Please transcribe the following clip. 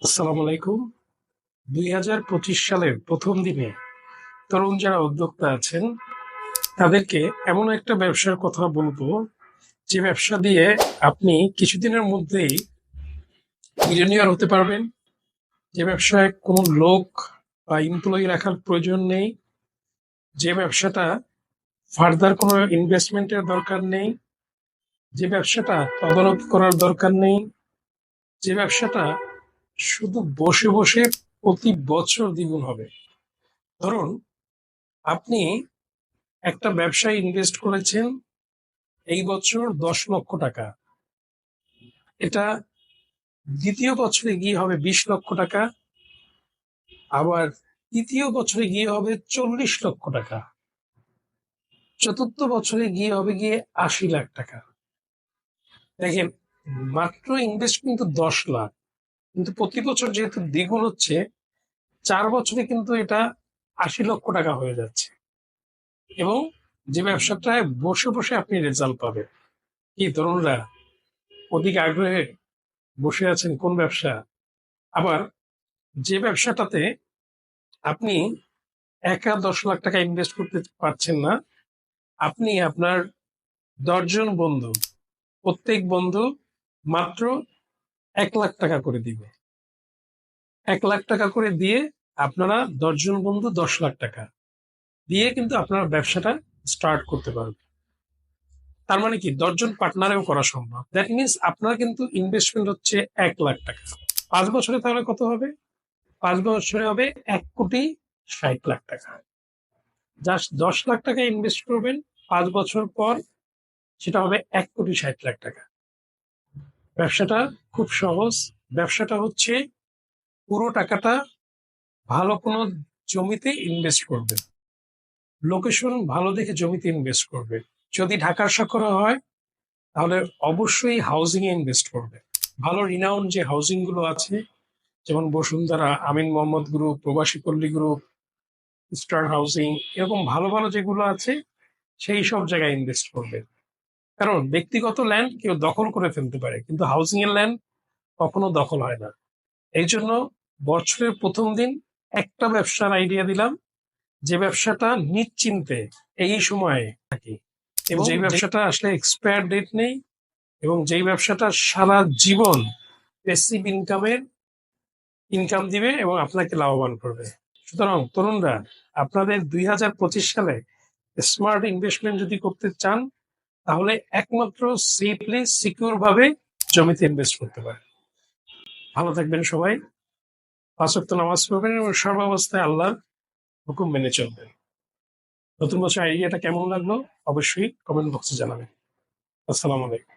আসসালামু আলাইকুম। 2025 সালের প্রথম দিনে তরুণ যারা উদ্যোক্তা আছেন তাদেরকে এমন একটা ব্যবসার কথা বলবো, যে ব্যবসা দিয়ে আপনি কিছুদিনের মধ্যেই মিলিয়নিয়ার হতে পারবেন। যে ব্যবসায় কোনো লোক বা এমপ্লয়ি রাখার প্রয়োজন নেই। যে ব্যবসাটা ফার্দার কোনো ইনভেস্টমেন্টের দরকার নেই। যে ব্যবসাটা তদারকি করার দরকার নেই। যে ব্যবসাটা শুধু বসে বসে প্রতি বছর দ্বিগুণ হবে। ধরুন, আপনি একটা ব্যবসায় ইনভেস্ট করেছেন এই বছর 10 লক্ষ টাকা। এটা দ্বিতীয় বছরে গিয়ে হবে 20 লক্ষ টাকা, আবার তৃতীয় বছরে গিয়ে হবে 40 লক্ষ টাকা, চতুর্থ বছরে গিয়ে হবে গিয়ে 80 লাখ টাকা। দেখেন, মাত্র ইনভেস্ট কিন্তু 10 লাখ, কিন্তু প্রতি বছর যেহেতু দ্বিগুণ হচ্ছে, 4 বছরে কিন্তু এটা 80 লক্ষ টাকা হয়ে যাচ্ছে। এবং যে ব্যবসাটায় বসে বসে আপনি রেজাল্ট পাবেন। কি তরুণরা অধিক আগ্রহে বসে আছেন কোন ব্যবসা? আবার যে ব্যবসাটাতে আপনি একা 10 লাখ টাকা ইনভেস্ট করতে পারছেন না, আপনি আপনার 10 জন বন্ধু, প্রত্যেক বন্ধু মাত্র 1 লাখ টাকা করে দিবে। 1 লাখ টাকা করে দিয়ে আপনারা 10 জন বন্ধু 10 লাখ টাকা দিয়ে কিন্তু আপনার ব্যবসাটা স্টার্ট করতে পারবেন। তার মানে কি 10 জন পার্টনারেও করা সম্ভব। দ্যাট মিনস আপনার কিন্তু ইনভেস্টমেন্ট হচ্ছে 1 লাখ টাকা। 5 বছরে তাহলে কত হবে? 5 বছরে হবে 1,60,00,000 টাকা। জাস্ট 10 লাখ টাকা ইনভেস্ট করবেন, 5 বছর পর সেটা হবে 1,60,00,000 টাকা। ব্যবসাটা খুব সহজ। ব্যবসাটা হচ্ছে পুরো টাকাটা ভালো কোনো জমিতে ইনভেস্ট করবেন, লোকেশন ভালো দেখে জমিতে ইনভেস্ট করবে। যদি ঢাকার শহরে হয় তাহলে অবশ্যই হাউজিং এ ইনভেস্ট করবে। ভালো রিনাউন্ড যে হাউজিং গুলো আছে, যেমন বসুন্ধরা, আমিন মোহাম্মদ গ্রুপ, প্রবাসী পল্লী গ্রুপ, স্টার হাউজিং, এরকম ভালো ভালো যেগুলো আছে সেই সব জায়গায় ইনভেস্ট করবে। কারণ ব্যক্তিগত ল্যান্ড কেউ দখল করে ফেলতে পারে, কিন্তু হাউজিং এর ল্যান্ড কখনো দখল হয় না। এই জন্য বছরের প্রথম দিন একটা ব্যবসার আইডিয়া দিলাম, যে ব্যবসাটা নিশ্চিন্তে এই সময়ে থাকে, এবং যেই ব্যবসাটা আসলে এক্সপায়ার ডেট নেই, এবং যেই ব্যবসাটা সারা জীবন প্যাসিভ ইনকাম দিবে এবং আপনাকে লাভবান করবে। সুতরাং তরুণরা, আপনাদের 2025 সালে স্মার্ট ইনভেস্টমেন্ট যদি করতে চান, তাহলে একমাত্র সেফলি সিকিউর ভাবে জমিতে ইনভেস্ট করতে পারে। ভালো থাকবেন সবাই, 5 ওয়াক্ত নামাজ পড়বেন এবং সর্বাবস্থায় আল্লাহর হুকুম মেনে চলবেন। নতুন বছর আইডিয়াটা কেমন লাগলো অবশ্যই কমেন্ট বক্সে জানাবেন। আসসালামু আলাইকুম।